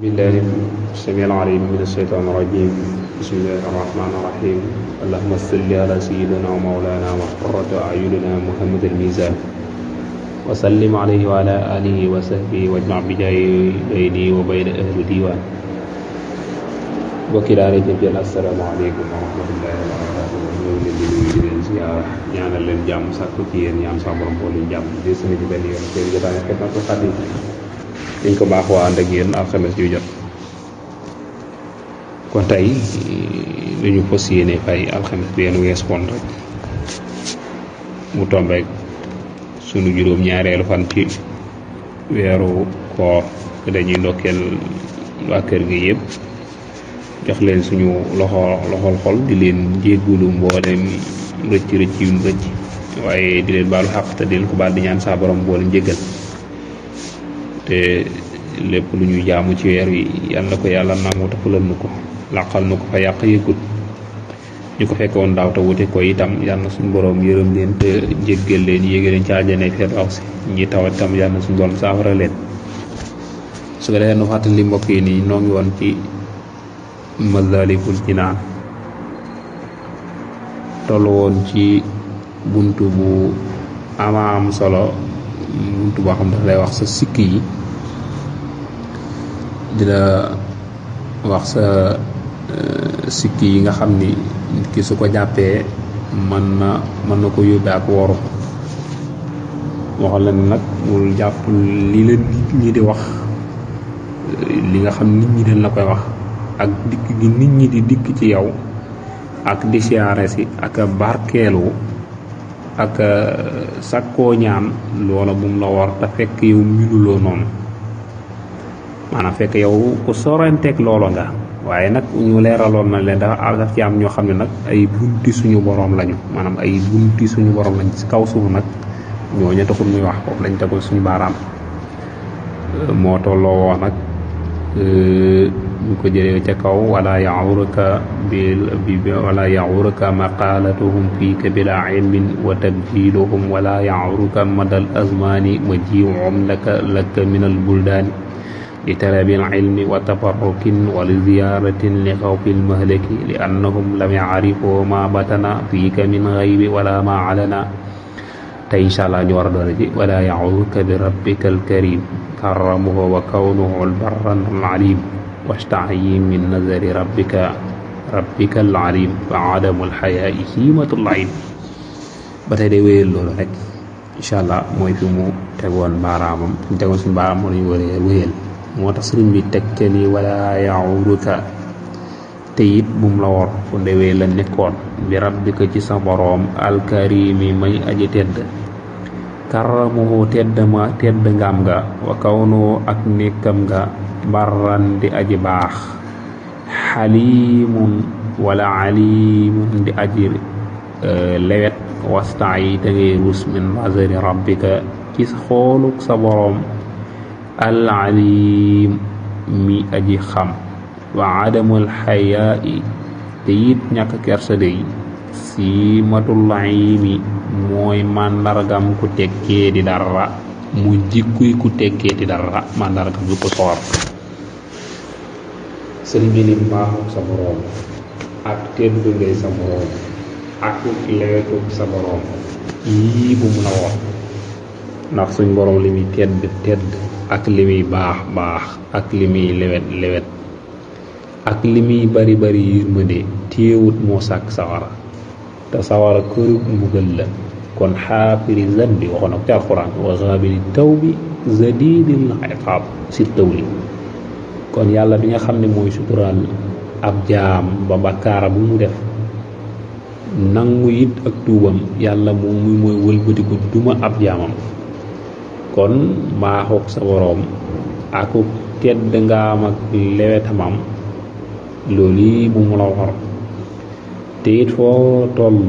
بالله السميع العليم من الشيطان الرجيم. بسم الله الرحمن الرحيم. اللهم صل على سيدنا ومولانا وقرة أعيننا محمد الميزان وسلم عليه وعلى آله وصحبه واجمع بجاي بيني وبين أهل الديوان. bokki daara jël asalaamaaleykum wa rahmatullahi wa barakatuh. ñoo ngi leen di nuyu di leen ziar ñaanal leen jàmm sàkku ci yéen ñaan sa borom boole jàmm di sunu ci benn yoon seen jotaay Xidmatul Xaadim dañ ko baaxoo ànd ak yéen alxames yu jot. kon tey lu ñu fas yéene fay alxames bi yéen wees woon rek mu tombeek sunu juróom-ñaareelu fan ci weeru koor dañuy ndokkeel waa kër gi yëpp jox leen suñu loxol xol di leen jéggulu mboolem rëcc yu rëcc waaye di leen baalu xaq te di leen ko baal di ñaan saa borom boole njéggal te lépp lu ñu jaamu ci weer wi yal na ko yàlla nangu te fulal nu ko làqal nu ko fa yàq yëggut ñu ko fekk woon daaw te wute ko itam yal na suñu borom yërëm leen te jéggal leen yéege leen ci àjjana firdawsi ñi tawat itam yal na suñu borom saafara leen. su ko defee nu fàttali mbokk yi nii noo ngi woon ci Masaalikul Jinaan tollu woon ci buntu bu am solo, buntu boo xam ne daf lay wax sa sikk yi di la wax sa sikk yi nga xam ni nit ki su ko jàppee mën na ko yóbbee ak woru. waxal la ne nag bul jàpp li la nit ñi di wax, li nga xam nit ñi dañ la koy wax ak dikk gi nit ñi di dikk ci yow ak di siyaare si ak barkeelu ak sakkoo ñaan loola bum la war te fekk yow minuloo noonu, maanaam fekk yow ku soranteeg loola nga. waaye nag ñu leeraloon na leen daf ci am ñoo xam ne nag ay bunti suñu boroom lañu, maanaam ay bunti suñu boroom lañ ci kaw suuf nag ñooñu taxul muy wax foofu lañ tegul suñu baaraam. moo tolloo woo nag ñu ko jëlee ca kaw wala yaghurka maqalatuhum fiika bila ilmin wa tabjiluhum wala yaghurka madal azmani maji'uhum laka min al buldani li talabil ilmi wa tafarrukin wa li ziyaratin li khawfil mahlaki li annahum lam ya'rifu ma batana fiika min ghaybi wala ma alana. tey insha Allah ñu war a doole ji wala yaghurka bi rabbikal karim karramuhu wa kawnuhu al barran al alim wasta'yi min nazari rabbika al alim fa adamul xayaa himatul ayn. ba tey day wéyal loolu rek incha allah mooy fi mu tegoon baaraamam fi mu tegoon suñu baaraam moo lañu waree wéyal. moo tax sëriñ bi teg ca ni wala ya'uruka te it bum la wor fu ndewee la nekkoon bi rabbika ci sa boroom alkarimi may aji tedd karamuhu tedd ngaam nga wa kawnu ak nekkam nga barran di aji baax xalimun wala alimun di aji lewet wastan yi te ngay rus min nazari rabbika ci xooluk sa boroom al alim mi aji xam wa adamul xayaa te it ñàkk kersa dey simatul layimi mooy màndargam ku tekkee di dara, mu jikkuy ku tekkee di dara, màndargam lu ko soor. sëriñ bi ni mbaaxuk sa boroom ak teddu ngay sa boroom ak lewetuk sa boroom yii bu mun a wax ndax suñ boroom li muy tedd ak li muy baax ak li muy lewet ak li muy bari yërmande téewut moo sàkk sawara te sawara këru mbugal la. kon xaafiri zanbi waxoon ak ci alquran wa xaabili tawbi zadidil iqaab si tawli. kon yàlla bi nga xam ne mooy suturaal ab jaam ba bakkaara bu mu def nangu it ak tuubam, yàlla moom mooy wëlbatiku duma ab jaamam. kon mbaaxook sa boroom aku tedd ngaam ak lewetamam loolu yi bu mu la war te it foo toll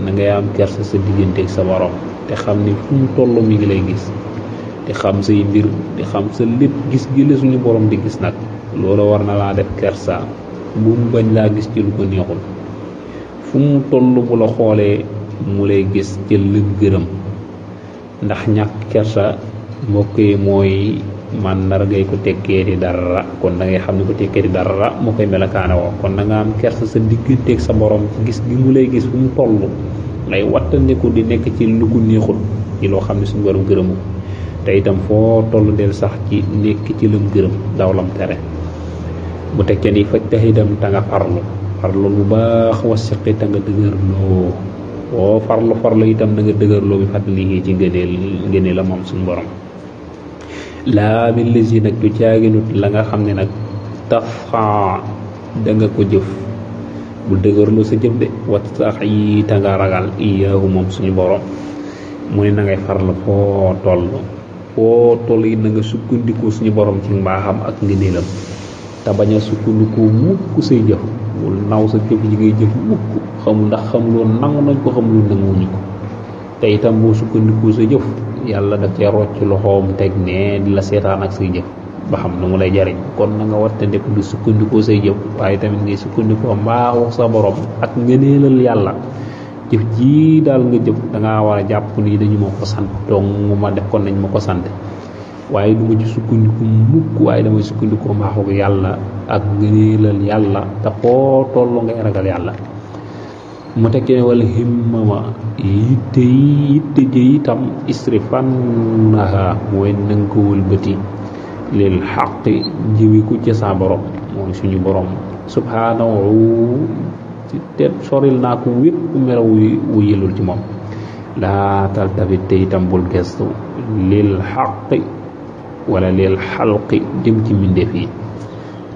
na ngay am kersa sa digganteeg sa boroom te xam ni fu mu toll mi ngi lay gis te xam say mbir di xam sa lépp gis gi la suñu boroom di gis nag loolu war na laa def kersa bu mu bañ laa gis ci lu ko neexul. fu mu toll bu la xoolee mu lay gis ci lu gërëm, ndax ñàkk kersa mbokk yi mooy màndargay ko tekkeeti dara kon da ngay xam ne ko tekkeeti dara moo koy melakaane woo kon da nga am kersa sa digganteeg sa borom gis gi mu lay gis fu mu toll ngay wattandiku di nekk ci lu ko neexul ci loo xam ne suñu borom gërëmu te itam foo toll del sax ci nekk ci lam gërëm daw lam tere bu tekkee ni faj tax itam ta nga farlu bu baax wasiqi ta nga dëgërloo boo farlu itam da nga dëgërloo bi fàttali ci ngëneel la moom suñu borom laa bi lisi nag du caaginut la nga xam ne nag tafxa da nga ko jëf bu dëgërloo sa jëf de wat sax yi ta nga ragal iyaahu moom suñu borom mu ne na ngay farlu foo toll yi na nga sukkandikoo suñu borom ci mbaaxam ak ngëneelam te bañ a sukkandikoo mukk say jëf bul naw sa jëf yi ngay jëf mukk xamul ndax xamuloo nangu nañ ko xamuloo nanguwuñu ko te itam boo sukkandikoo sa jëf yàlla daf cee rocc loxoom teg ne di la seetaan ak say jëf ba xam nu mu lay jariñ kon na nga wattandiku di sukkandikoo say jëf waaye tamit ngay sukkandikoo mbaaxu sa borom ak ngëneelal yàlla jëf ji daal nga jëf dangaa war a jàpp ni dañu ma ko sant dong ma def kon nañ ma ko sant waaye du ma ci sukkandiku mukk waaye damay sukkandikoo mbaaxu yàlla ak ngëneelal yàlla te foo toll ngay ragal yàlla mu tekkee ne wala himmama yitte ji itam isrifannaha mooy nanga ko wëlbati lil xaqi jiwi ku ci sa borom mooy suñu borom subhanahu te soril naa ko wépp melaw wu yëlul ci moom laa taltafit te itam bul gestu lil xaqi wala lil xalqi jëm ci mbindeef yi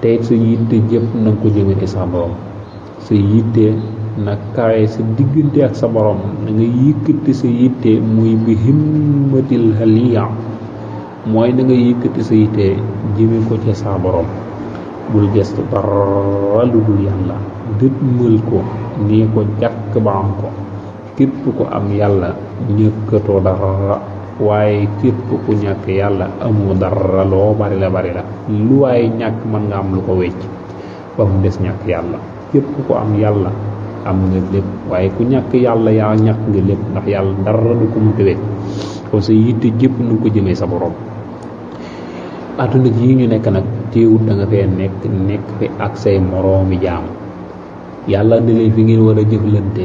te it sa yitte jëpp na nga ko jëme ci sa borom sa yitte na kawe sa diggante ak sa borom na nga yëkkati sa yitte muy bi himmatil haliya mooy na nga yëkkati sa yitte jëme ko ci sa borom bul gestu dara lu dul yàlla dëtmal ko nii ko jàkk ba am ko képp ko am yàlla ñëkkatoo dara waaye képp ku ñàkk yàlla amoo dara loo bari la lu waaye ñàkk mën nga am lu ko wecc ba mu des ñàkk yàlla képp ko am yàlla am nga lépp waaye ku ñàkk yàlla yaa ñàkk nga lépp ndax yàlla dara du ko mënta wecc kon sa yitte jépp nu ko jëmee sa borom àdduna ji ñu nekk nag téewut da nga fee nekk fi ak say moroomi jaam yàlla ne leen fi ngeen war a jëflante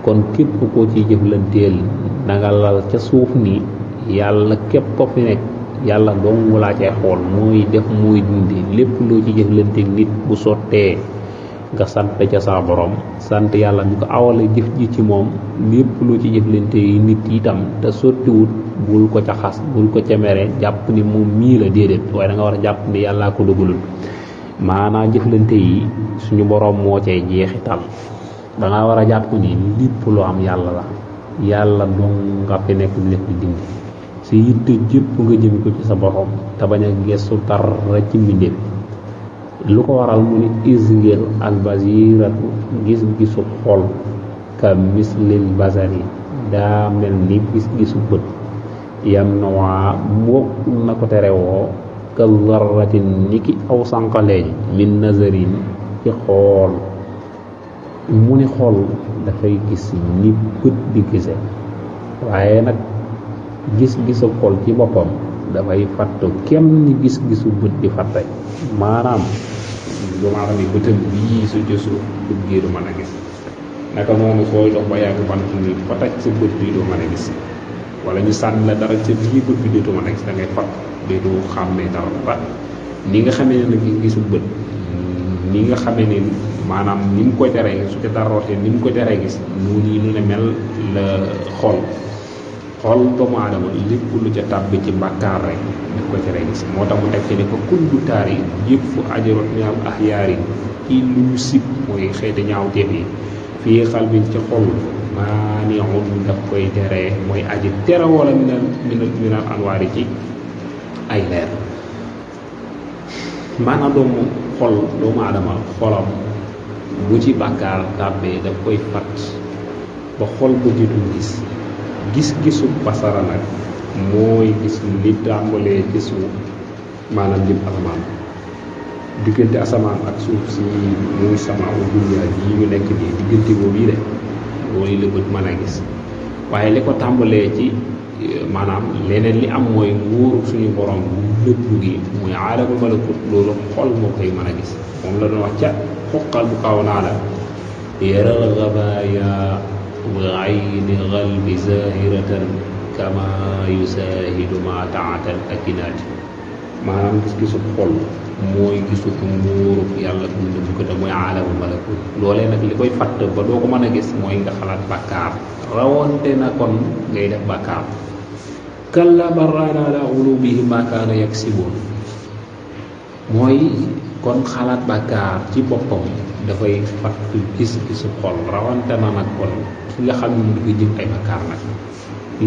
kon képp koo ciy jëflanteel na nga lal ca suuf ni yàlla képp ko fi nekk yàlla dong laa cay xool mooy def mooy dindi lépp loo ci jëflanteeg nit bu sottee nga sant ca sa borom sant yàlla ñu ko awale jëf ji ci moom lépp loo ci jëflanteeg nit itam te sottiwut bul ko ca xas bul ko ca mere jàpp ni moom mii la déedéet waaye da nga war a jàpp ni yàllaa ko dugalul maanaam jëflante yi suñu borom moo cay jeexital da nga war a jàpp ni lépp lu am yàlla la yàlla dong nga fi nekk di def di dindi si yitte jëpp nga jëmi ko ci sa borom te bañ a gestu dara ci mbindeef lu ko waral mu ni is ngir albasiratu gis-gisu xol ka mislil basari daa mel ni gis-gisu bët yam na waa bokk na ko terewoo ka zarratin ni ki aw sànqaleeñ min nazarin ci xool mu ni xool dafay gis ni bët di gise waaye nag gis-gisu xol ci boppam dafay fàttu kem ni gis-gisu bët di fàtte maanaam doomu aadama yi bëtam bii su jësu bët bii du mën a gis naka noonu sooy dox ba yàgg bant ni fa taj sa bët bii doo mën a gis wala ñu sànni la dara ca bii bët bi dootoo mën a gis da ngay fàtt dootoo xàmmee dara ni nga xamee ne nag gisu bët ni nga xamee ne maanaam ni mu koy teree su ko dara rootee ni mu koy teree gis noonu yi nu ne mel la xol doomu aadama lépp lu ca tàbbi ci mbàkkaar rek daf koy teree gis moo tax mu teg ci ne fa kullu taar yi yëpp fu ajarot ñaaw axyaar yi ci lu ñu sib mooy xeeti ñaaw teef yi fii xal bi ci xol maa ni on daf koy teree mooy aji tere wala minal anwaari ci ay leer maanaam doomu aadama xolam bu ci bàkkaar tàbbee daf koy fat ba xol ba jitul gis-gisu basara nag mooy gis li tàmbalee ci suuf maanaam jëm asamaan diggante asamaan ak suuf si muy sama dunya yi ñu nekk nii diggante boobu yi de mooy la bët mën a gis waaye li ko tàmbalee ci maanaam leneen li am mooy nguuru suñu borom nëbbu gi muy aalamul malakut loolu xol moo koy mën a gis moom la doon wax ca xoqal bu kaw naa la yaral gabaaya wa ayni qalbi zahiratan kama yusahidu ma taatal akinaati maanaam gis-gisu xol mooy gisu ko nguuru yàlla bu nëbbu ko te mooy aalamul malakut loolee nag li koy fàtt ba doo ko mën a gis mooy nga xalaat bàkkaar rawante na kon ngay def bàkkaar kalla barraana ala qulubihim ma kaanu yaksibuun mooy kon xalaat bàkkaar ci boppam dafay fatt gis-gisu xol rawante na nag kon ki nga xam ne mu ngi jëm ay bàkkaar nag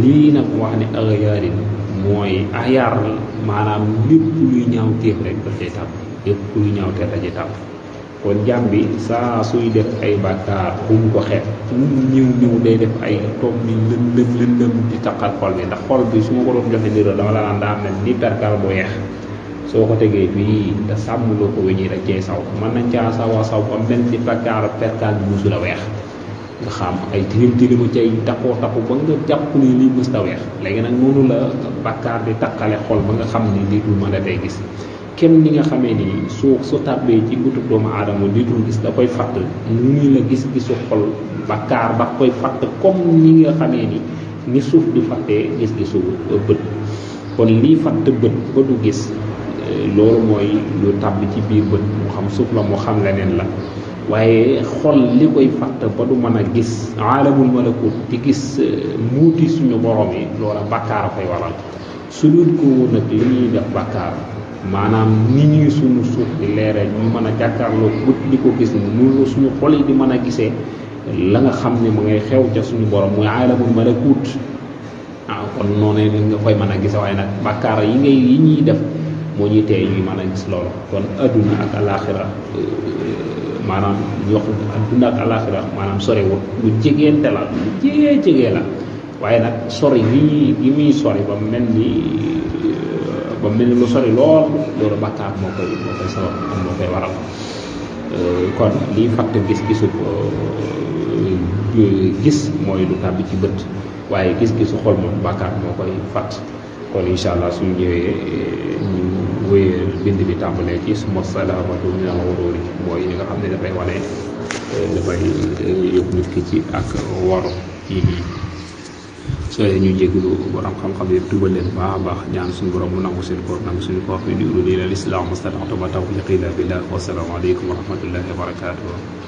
lii nag wax ne axyaarin mooy axyaar maanaam lépp luy ñaaw téef rek daf cay tàbb lépp luy ñaaw téef da cay tàbb kon jàmm bi saa suy def ay bàkkaar bu mu ko xeeb ñëw day def ay toog ni lëndëm di taqal xol bi ndax xol bi su ma ko doon joxe niro dama la naan daa mel ni perkal bu weex soo ko tegee fii te sàmmloo ko weñi rek cee saw mën nañ caa saw ba mel ni perkal bi musu la weex nga xam ay tilimu cay taxoo ba nga jàpp ni lii mës ta weex léegi nag noonu la bàkkaar di taqale xol ba nga xam ni diitul mën a tey gis kem ni nga xamee ni su tàbbee ci gutu doomu aadama diitul gis da koy fatt ni la gis-gisu xol bàkkaar daf koy fatt comme ni nga xamee ni suuf di fattee gis-gisu bët kon lii fatt bët ba du gis loolu mooy lu tàbb ci biir bët mu xam suuf la mu xam leneen la waaye xol li koy fatt ba du mën a gis aalamul malakut di gis muuti suñu borom yi loola bàkkaar a koy waral su dul ko nag li ñuy def bàkkaar maanaam ni ñuy suñu suuf di leere ñu mën a jàkkaarloo bët di ko gis nu suñu xol yi di mën a gisee la nga xam ne mu ngay xew ca suñu borom muy aalamul malakut kon noonu nga koy mën a gise waaye nag bàkkaar yi ñuy def moo ñuy tey ñuy mën a gis loolu kon adduna ak alaxira maanaam ñu wax adduna ak alaxira maanaam sorewut lu jegeente la lu jegee la waaye nag sori yi muy sori ba mel ni lu sori lool loolu bàkkaar moo koy sabab am moo koy waral kon lii fatt gis-gisu gis mooy lu tàbbi ci bët waaye gis-gisu xol moom bàkkaar moo koy fatt kon incha allah suñu ñëwee ñu wéyee bind bi tàmbalee ci suma salaamatu min al ghururi mooy li nga xam ne dafay wane dafay yóbbu nit ki ci ak waru ci soo ñu jégalu borom xam-xam yëpp tubal leen baax a baax ñaan suñu borom mu nangu seen koor nangu suñu koor bi di ulu lii la lislaam mastataxtu ma tawfiqi illa billah wa salaamu aleykum wa rahmatullahi wa barakatuh